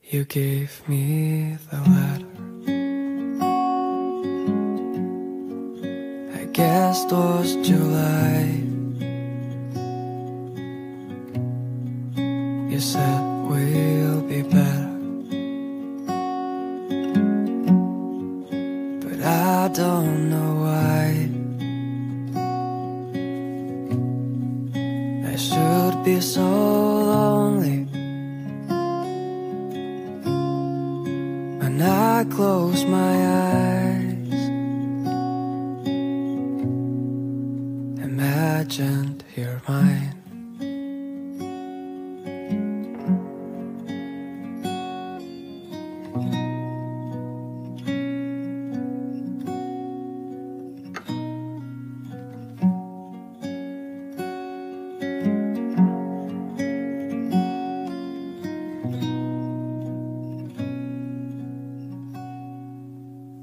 You gave me the letter. I guess it was July. You said we'll be better, but I don't know why. I should be so lonely when I close my eyes. Imagined you're mine.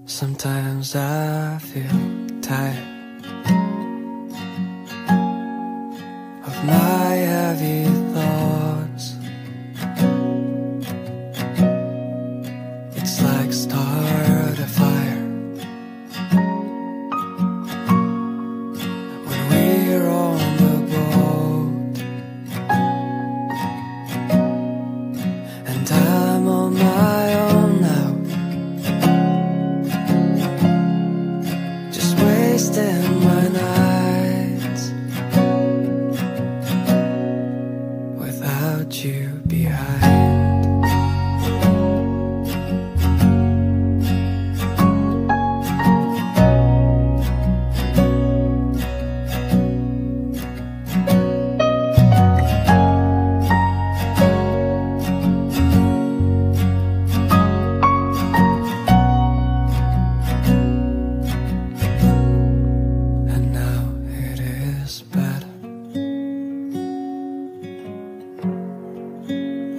Sometimes I feel tired of my heavy thoughts. It's like start a fire when we're on the boat, and I'm on my own now, wasting my nights without you behind.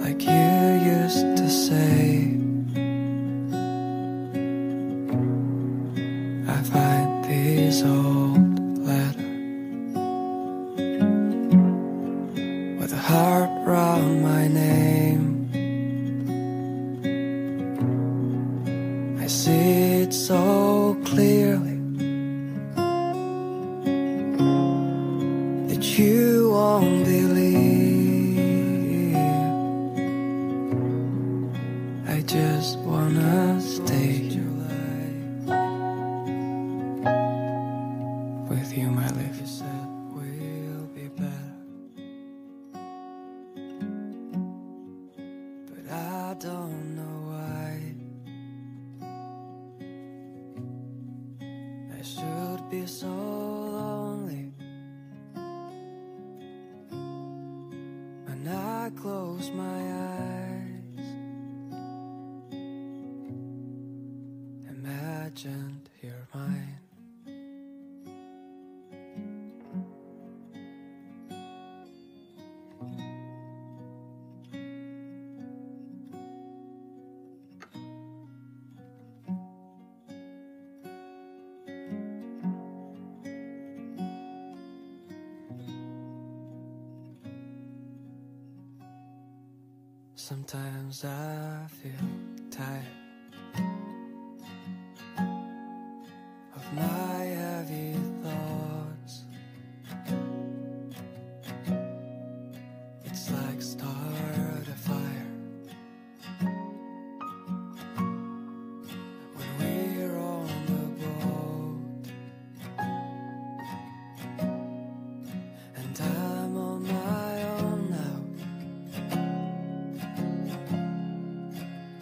Like you used to say, I find these old letters with a heart round my name. I see it so clearly that you won't believe. I just wanna stay with you, my life. You said we'll be better, but I don't know why. I should be so lonely when I close my eyes. Imagined you're mine. Sometimes I feel tired of my heavy thoughts. It's like start a fire when we're on the boat, and I'm on my own now,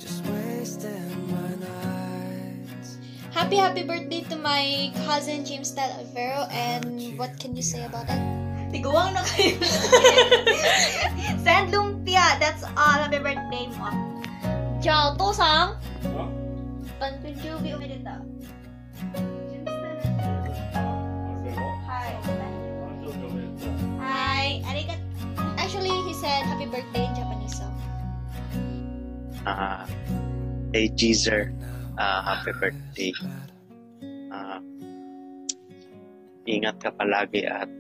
just wasting my nights. Happy birthday to my cousin James Talavero, and what can you say about that? Tiguang na kayo. Send lumpia. That's all. Happy birthday mo. Ciao, tosang. Pankunjubi umidita. Hi. Hi. Arigat. Actually, he said happy birthday in Japanese. So. Hey Jeezer, happy birthday. Ingat ka palagi at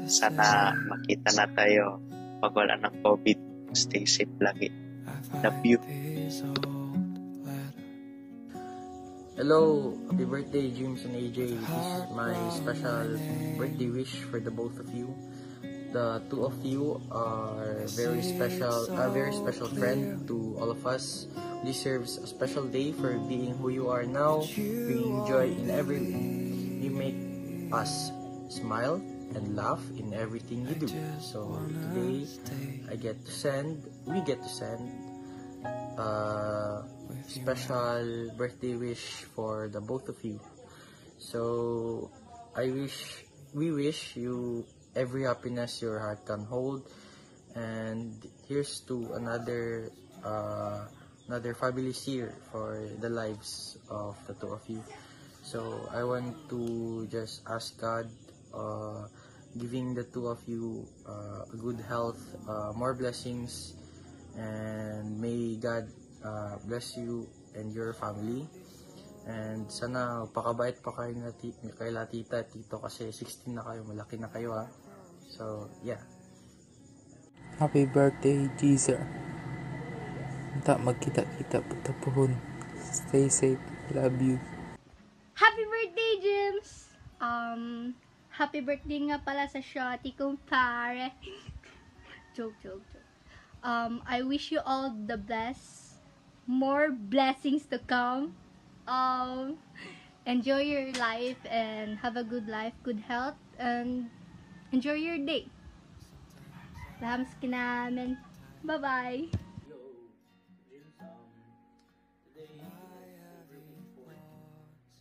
sana makita na tayo pag wala ng COVID. Stay safe lagi. Love you. Hello, happy birthday James and AJ. This is my special birthday wish for the both of you. The two of you are very special, a very special friend to all of us. Deserves a special day for being who you are now, bringing joy in every. You make us smile and laugh in everything you do. So today, we get to send special birthday wish for the both of you. So we wish you every happiness your heart can hold, and here's to another fabulous year for the lives of the two of you. So I want to just ask God, giving the two of you good health, more blessings, and may God bless you and your family. And sana pakabait pa kayo kay tita, tito, kasi 16 na kayo, malaki na kayo ha. So yeah. Happy birthday, Jeezer. Magkita-kita po pohon. Stay safe. Love you. Happy birthday, James! Happy birthday nga pala sa shorty kong pare. joke. I wish you all the best. More blessings to come. Enjoy your life and have a good life, good health, and enjoy your day. Lahams kinamin. Bye-bye. Yo, James, today is April 24th,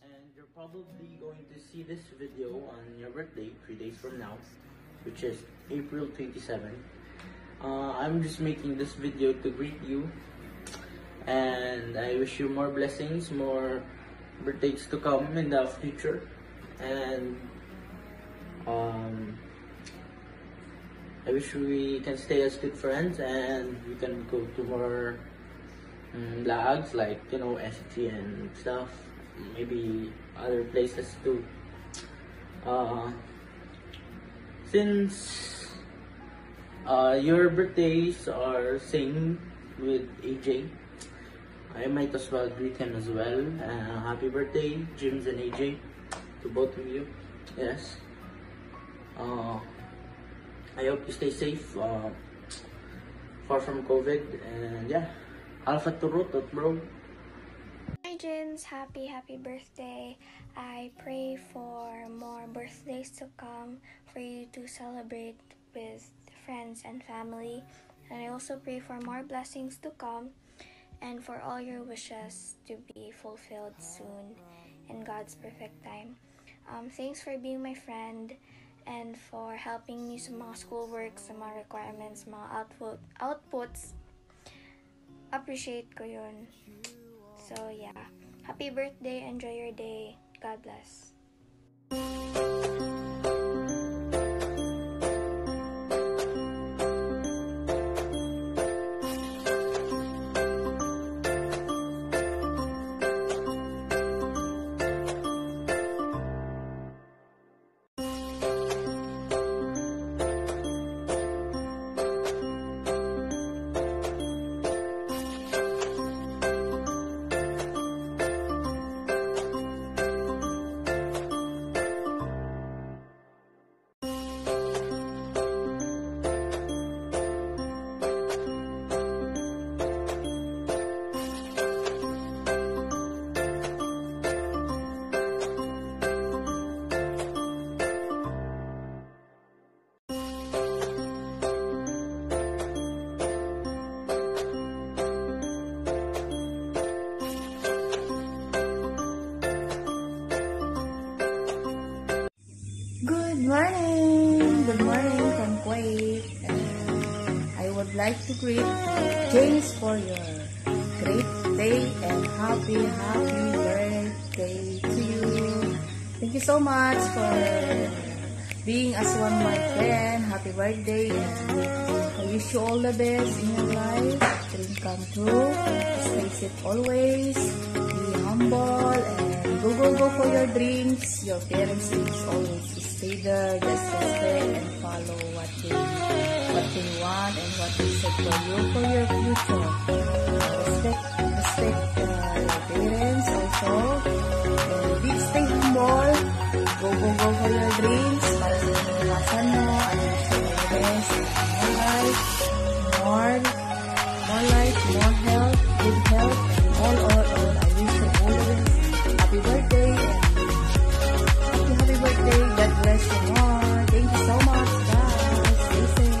and you're probably going to see this video on your birthday 3 days from now, which is April 27. I'm just making this video to greet you, and I wish you more blessings, more birthdays to come in the future, and I wish we can stay as good friends and we can go to more vlogs like, you know, ST and stuff, maybe other places too. Since your birthdays are same with AJ, I might as well greet him as well. Happy birthday, James and AJ, to both of you. Yes. I hope you stay safe, far from COVID, and yeah, Alpha Turutot, bro. Hi James, happy birthday. I pray for more birthdays to come, for you to celebrate with friends and family, and I also pray for more blessings to come and for all your wishes to be fulfilled soon in God's perfect time. Thanks for being my friend and for helping me sa mga schoolwork, sa mga requirements, mga outputs. Appreciate ko yun. So yeah, happy birthday, enjoy your day, God bless. Good morning from Kuwait, and I would like to greet James for your great day and happy birthday to you. Thank you so much for being as one my friend. Happy birthday, and I wish you all the best in your life. Dream come true. Stay safe always. Be humble and go for your dreams. Your parents is always stay there, just respect and follow what they what they want and what they set for you for your future. Respect your parents also. And stay humble. Go for your dreams. Para sa iwasan mo. And wish you all the best. More life. More life. More health. Good health. And all. I wish you all the best. Happy birthday. Happy birthday. God bless you more. Thank you so much, guys. Stay safe.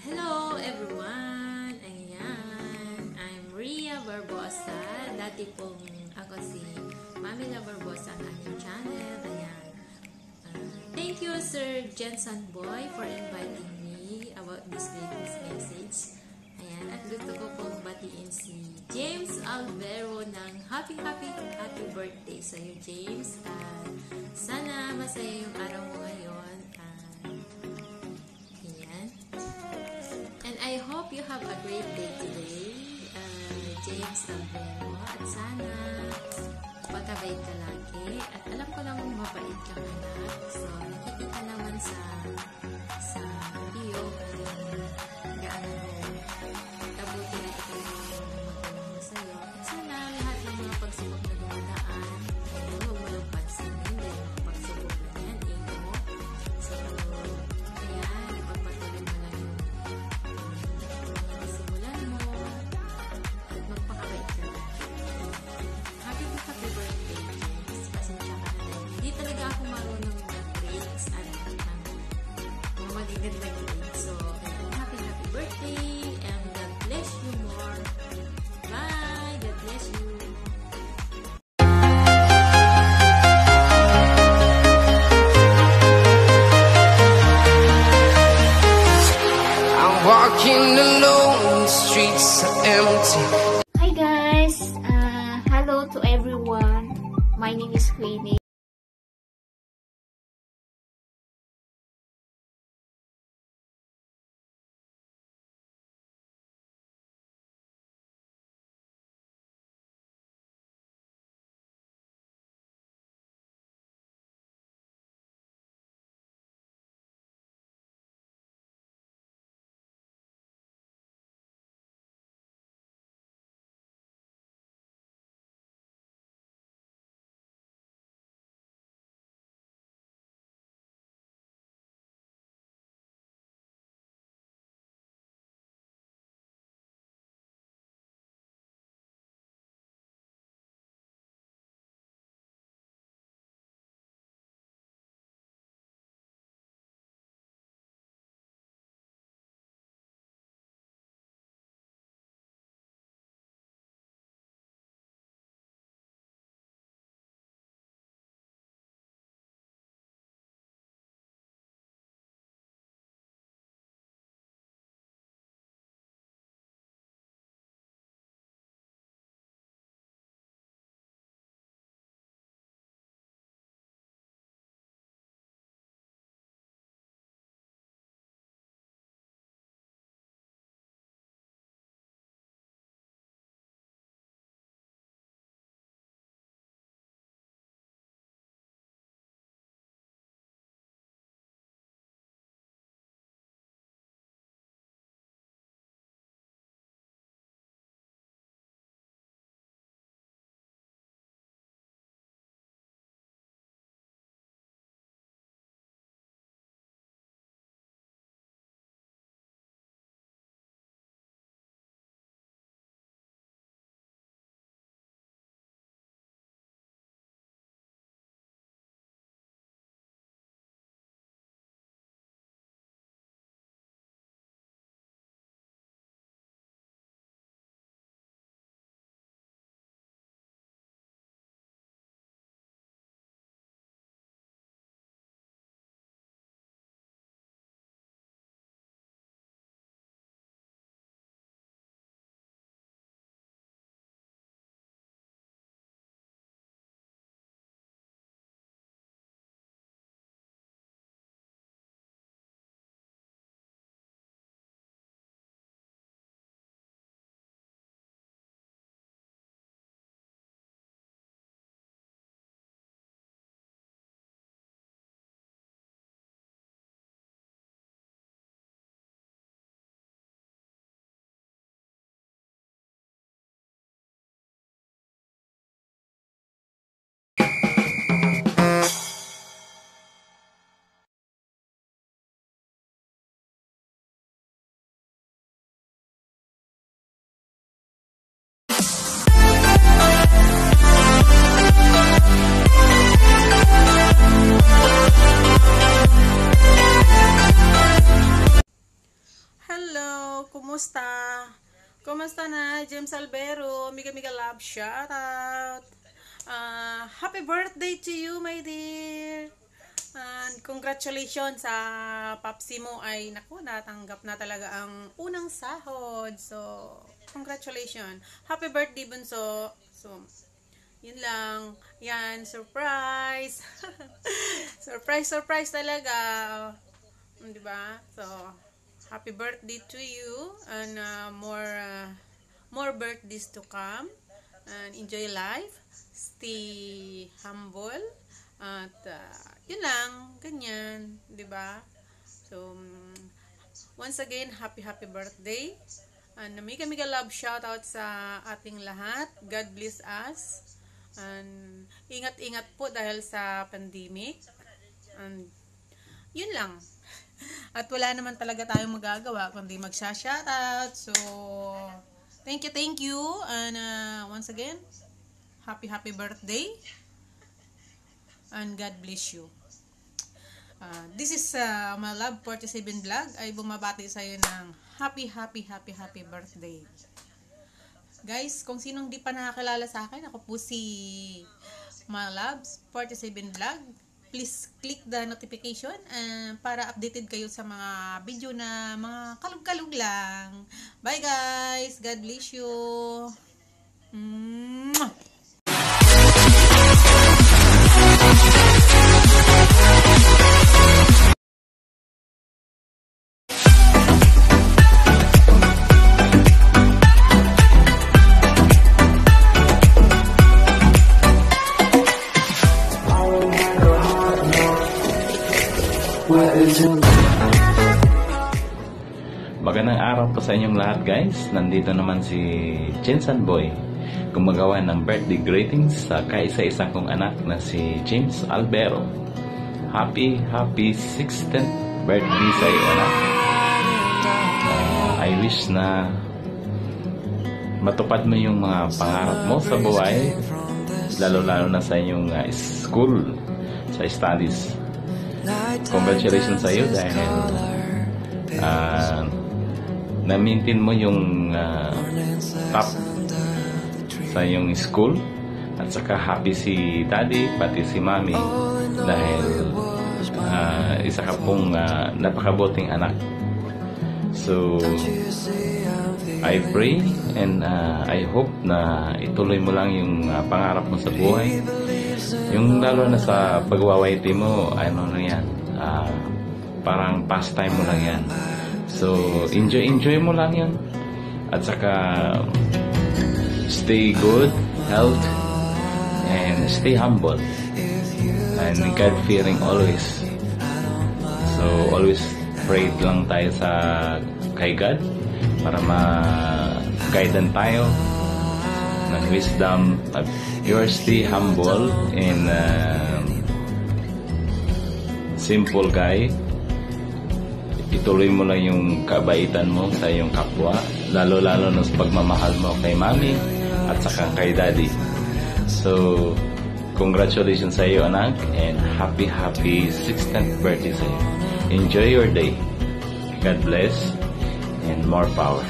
Hello everyone! Ayan, I'm Ria Barbosa. Dati pong ako si Mamila Barbosa ang aking channel. Ayan. Thank you Sir Jensen Boy for inviting me about this latest message. Ayan, at gusto ko pong batiin si James Alvero ng happy birthday sa iyo, James. Sana masaya yung araw mo ngayon. Ayan. And I hope you have a great day today, James Alvero. At sana pagkabait ka lagi. At alam ko namang mabait kang anak. So, nakikita naman sa video gaano kabuti na ikaw yung magawa mo sa'yo. At sana lahat ng mga pagsubok na dumadaan ay huwag mo lang pansinin dahil pagsubok na yan, ino. So, kaya ipagpatuloy mo lang yung mga nasimulan mo at magpakabait ka lang. Happy birthday, James. Pasensya ka na lang. Hindi talaga ako marunong mag-grades at mga magigandang grades. So, happy birthday and God bless you more. Bye! God bless you. I'm walking alone, the streets are empty. Hi guys! Hello to everyone. My name is Queenie. kumusta? Kumusta na, James Albero? Mega love, shout out. Happy birthday to you, my dear. And congratulations sa papsi mo ay, naku, natanggap na talaga ang unang sahod. So, congratulations. Happy birthday, bunso. So, yun lang. Yan, surprise. surprise talaga. Diba? So, happy birthday to you. And more birthdays to come. And enjoy life. Stay humble. At, yun lang. Ganyan. Diba? So, once again, happy birthday. And mega love shoutout sa ating lahat. God bless us. And ingat-ingat po dahil sa pandemic. And yun lang. At wala naman talaga tayong magagawa kundi magsha-shoutout. So, thank you. And once again, happy birthday. And God bless you. This is my Love 47 vlog ay bumabati sa iyo ng happy birthday. Guys, kung sinong di pa nakakilala sa akin, ako po si My Love 47 vlog. Please click the notification para updated kayo sa mga video na mga kalug-kalug lang. Bye guys! God bless you! Magandang araw po sa inyong lahat guys. Nandito naman si Jensen Boy gumagawa ng birthday greetings sa kaisa-isa kong anak na si James Albero. Happy 16th birthday sa iyo anak. I wish na matupad mo yung mga pangarap mo sa buhay, lalo na sa inyong school, sa studies. Congratulations sa iyo dahil na-maintain mo yung top sa iyong school at saka happy si daddy pati si mommy dahil isa ka pong napakabuting anak. So I pray and I hope na ituloy mo lang yung pangarap mo sa buhay, yung lalo na sa pagwawaiti mo, ano na yan, parang pastime mo lang yan. So, enjoy mo lang yan. At saka, stay good, health, and stay humble. And God-fearing always. So, always pray lang tayo kay God para ma-guidean tayo ng wisdom. You are stay humble and simple guy. Ituloy mo lang yung kabaitan mo sa iyong kapwa, lalo na sa pagmamahal mo kay mami at saka kay daddy. So, congratulations sa iyo anak and happy 16th birthday sa iyo. Enjoy your day. God bless and more power.